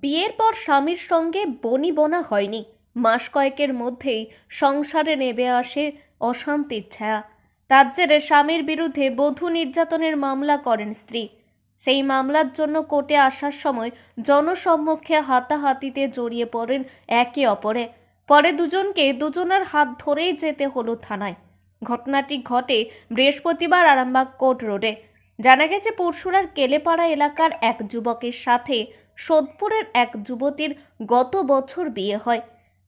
বিয়ের পর স্বামীর সঙ্গে বনিবনা হয়নি, মাস কয়েকের মধ্যেই সংসারে নেমে আসে অশান্তির ছায়া। তার জেরে স্বামীর বিরুদ্ধে বধূ নির্যাতনের মামলা করেন স্ত্রী। সেই মামলার জন্য কোর্টে আসার সময় জনসম্মুখে হাতাহাতিতে জড়িয়ে পড়েন একে অপরে। পরে দুজনকে দুজনের হাত ধরেই যেতে হলো থানায়। ঘটনাটি ঘটে বৃহস্পতিবার আরামবাগ কোর্ট রোডে। জানা গেছে পরশুরার কেলেপাড়া এলাকার এক যুবকের সাথে সোদপুরের এক যুবতীর গত বছর বিয়ে হয়।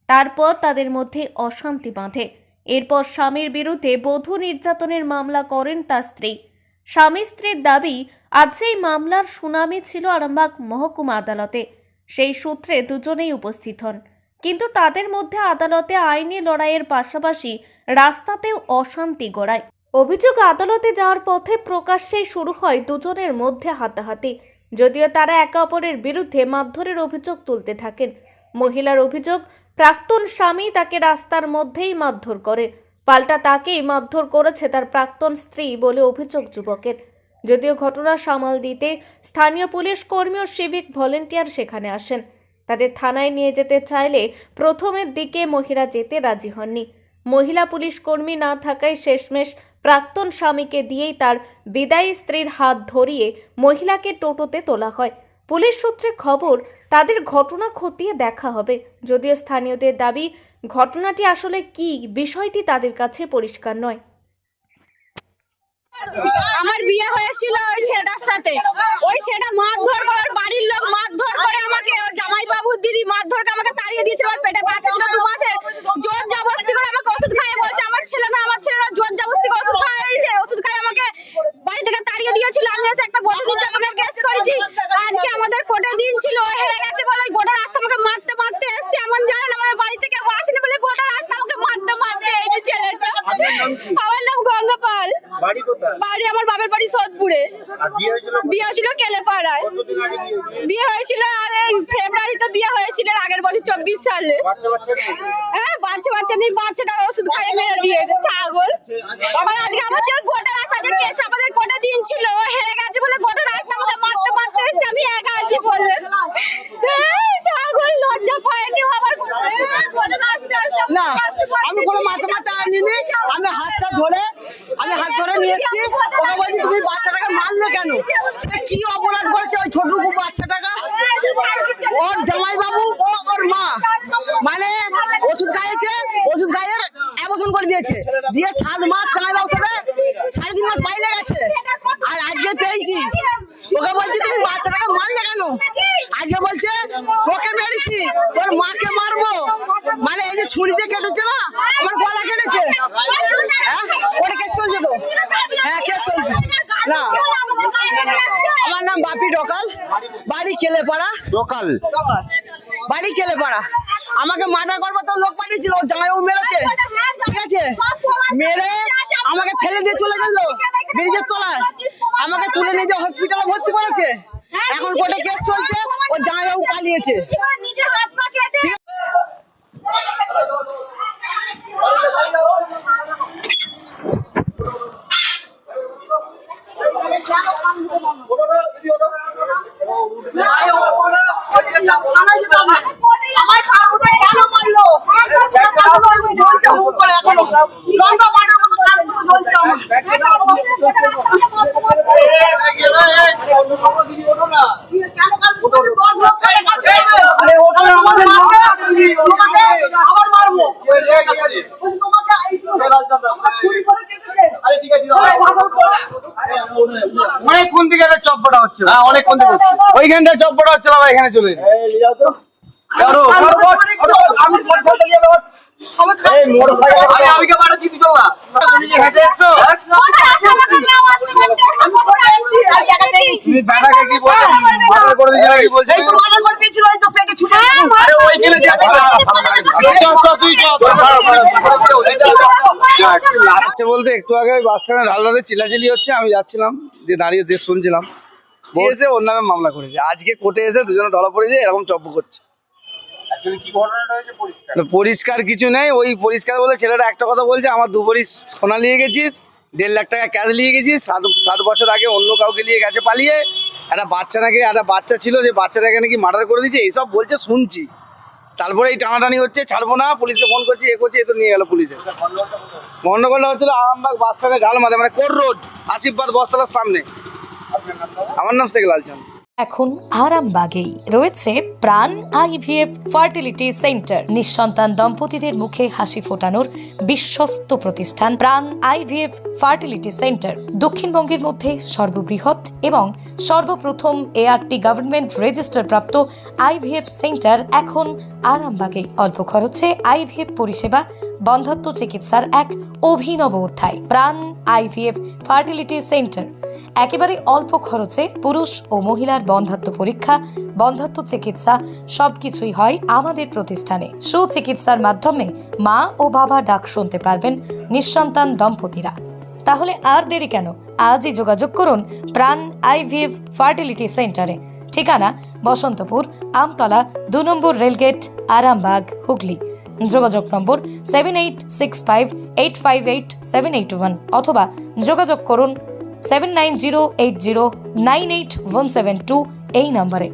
তারপর তাদের মধ্যে অশান্তি বাঁধে। এরপর স্বামীর বিরুদ্ধে বধূ নির্যাতনের মামলা করেন তার স্ত্রী। স্বামী স্ত্রীর দাবি, আজ সেই মামলার শুনানি ছিল আরামবাগ মহকুমা আদালতে। সেই সূত্রে দুজনেই উপস্থিত হন, কিন্তু তাদের মধ্যে আদালতে আইনি লড়াইয়ের পাশাপাশি রাস্তাতেও অশান্তি গড়ায়। অভিযোগ, আদালতে যাওয়ার পথে প্রকাশ্যেই শুরু হয় দুজনের মধ্যে হাতাহাতি। যদিও তারা একে অপরের বিরুদ্ধে মারধরের অভিযোগ তুলতে থাকেন। মহিলার অভিযোগ, প্রাক্তন স্বামী তাকে রাস্তার মধ্যেই মারধর করে, পাল্টা তাকেই মারধর করেছে তার প্রাক্তন স্ত্রী বলে অভিযোগ যুবকের। যদিও ঘটনা সামাল দিতে স্থানীয় পুলিশ কর্মী ও সিভিক ভলেন্টিয়ার সেখানে আসেন। তাদের থানায় নিয়ে যেতে চাইলে প্রথমের দিকে মহিলা যেতে রাজি হননি। মহিলা পুলিশ কর্মী না থাকায় শেষমেশ প্রাক্তন স্বামীকে দিয়েই তার বিদায়ী স্ত্রীর হাত ধরিয়ে মহিলাকে টোটোতে তোলা হয়। পুলিশ সূত্রে খবর, তাদের ঘটনা খতিয়ে দেখা হবে। যদিও স্থানীয়দের দাবি, ঘটনাটি আসলে কি বিষয়টি তাদের কাছে পরিষ্কার নয়। আমার বিয়ে হয়েছিল ওই ছেলেটার সাথে, ওই ছেলেটা মারধর করে, বাড়ির লোক মারধর করে আমাকে, জামাই বাবুর দিদি মারধর করে আমাকে তাড়িয়ে দিয়েছিল। আমার পেটে বাচ্চা ছিল 2 মাসের, জোর জবরদস্তি করে আমাকে ওষুধ খাইয়ে বলছে আমার ছেলে না, আমার ছেলেরা জোর জবরদস্তি করে ওষুধ খাইয়েছে, ওষুধ খাইয়ে আমাকে বাড়ি থেকে তাড়িয়ে দিয়েছিল। আমি এসে একটা বধূ নির্যাতনের কেস করেছি। আজকে আমাদের কোর্টে দিন ছিল, হেরে গেছে বলে গোটা রাস্তা আমাকে মারতে মারতে এসছে। এমন জানেন আমাদের বাড়ি থেকে আসেনি বলে গোটা রাস্তা আমাকে মারতে মারতে এই যে ছেলেটা। আমার নাম গঙ্গা পাল। বাড়ি আমার বাবার বাড়ি সোদপুরে। বিয়ে হয়েছিল কেলেপাড়ায়। বিয়ে হয়েছিল আর এই ফেব্রুয়ারিতে বিয়ে হয়েছিল আগের বছর 24 সালে। হ্যাঁ, বাচ্চা নেই, বাচ্চাটা ওষুধ খাইয়ে মেরে দিয়েছে ছাগল। আর আজকে আমার ছেলে গোটা রাস্তা যে কেস আমাদের কোর্টে দিন ছিল, হেরে গেছে বলে গোটা রাস্তা আমাকে মারতে মারতে এসছে। আমি একা আছি বলে ছাগল, লজ্জা পায়নি আমার গোটা রাস্তা। না, আমি কোনো মাথা আনিনি, আমি হাত ধরে নিয়ে এসেছি। ওকে বলছি তুমি বাচ্চাটাকে মারলে কেন? সে কি অপরাধ করেছে ওই ছোটটুকু বাচ্চাটাকে? ওর জামাই বাবু ও ওর মা মানে ওষুধ খাইয়েছে, ওষুধ খাইয়ে অ্যাবর্শন করে দিয়েছে, দিয়ে 7 মাস জামাই বাবুর সাথে 3.5 মাস বাইরে গেছে। আর আজকে পেয়েছি, ওকে বলছি তুমি বাচ্চাটাকে মারলে কেন? আজকে বলছে তোকে মেরেছি, তোর মাকে মারবো। মানে এই যে ছুরিতে কেটেছে না, আমার গলা কেটেছে। হ্যাঁ, ওটা কেস চলছে তো? হ্যাঁ, কেস চলছে। না, আমার নাম বাপি ডকাল, বাড়ি কেলেপাড়া। লোকাল বাড়ি কেলেপাড়া। আমাকে মার্ডার করবো তো লোক পাঠিয়েছিল, জামাইবাবু মেরেছে, ঠিক আছে? মেরে আমাকে ফেলে দিয়ে চলে গেল ব্রিজের তলায়। আমাকে তুলে নিয়ে যে হসপিটালে ভর্তি করেছে। এখন কোর্টে কেস চলছে, ও জামাইবাবু পালিয়েছে। অনেকক্ষণ থেকে চপ্পটা হচ্ছে, অনেকক্ষণ থেকে হচ্ছে, ওইখানটা চপ্পটা হচ্ছে, এখানে চলে বলতে একটু আগে বাস স্ট্যান্ডে ঢালধারে চিল্লাচিল্লি হচ্ছে, আমি যাচ্ছিলাম, দিয়ে দাঁড়িয়ে দিয়ে শুনছিলাম, এসে ওর নামে মামলা করেছে। আজকে কোর্টে এসে দুজনে ধরা পড়েছে, এরকম চপ্প করছে। পরিষ্কার কিছু নেই, ওই পরিষ্কার বলে ছেলেটা একটা কথা বলছে, আমার 2 ভরি সোনা নিয়ে গেছিস, 1.5 লাখ টাকা ক্যাশ নিয়ে গেছিস, 7 বছর আগে অন্য কাউকে নিয়ে গেছে পালিয়ে, একটা বাচ্চা ছিল, যে বাচ্চাটাকে নাকি মার্ডার করে দিয়েছে, এইসব বলছে শুনছি। তারপরে এই টানাটানি হচ্ছে, ছাড়বো না, পুলিশকে ফোন করছি, এ তো নিয়ে গেল পুলিশে। গন্ডগোলটা হচ্ছিল আরামবাগ বাস স্ট্যান্ডে ঝালমাথা, মানে কোর রোড, আশীর্বাদ বস্তালার সামনে। আমার নাম শেখ লালচাঁদ। এখন আরামবাগেই রয়েছে প্রাণ আইভিএফ ফার্টিলিটি সেন্টার। নিঃসন্তান দম্পতিদের মুখে হাসি ফোটানোর বিশ্বস্ত প্রতিষ্ঠান প্রাণ আইভিএফ ফার্টিলিটি সেন্টার দক্ষিণবঙ্গের মধ্যে সর্ববৃহৎ এবং সর্বপ্রথম এআরটি গভর্নমেন্ট রেজিস্টার প্রাপ্ত আইভিএফ সেন্টার এখন আরামবাগেই। অল্প খরচে আইভিএফ পরিষেবা, বন্ধ্যাত্ব চিকিৎসার এক অভিনব অধ্যায়। প্রাণ আইভিএফ ফার্টিলিটি সেন্টার একেবারে অল্প খরচে পুরুষ ও মহিলার বন্ধ্যাত্ব পরীক্ষা, বন্ধ্যাত্ব চিকিৎসা সবকিছুই হয় আমাদের প্রতিষ্ঠানে। সুচিকিৎসার মাধ্যমে মা ও বাবা ডাক শুনতে পারবেন নিঃসন্তান দম্পতিরা। তাহলে আর দেরি কেন? আজই যোগাযোগ করুন প্রাণ আইভিএফ ফার্টিলিটি সেন্টারে। ঠিকানা বসন্তপুর, আমতলা, 2 নম্বর রেলগেট, আরামবাগ, হুগলি। যোগাযোগ নম্বর 7865858781 অথবা যোগাযোগ করুন 7908098172 এই নম্বরে।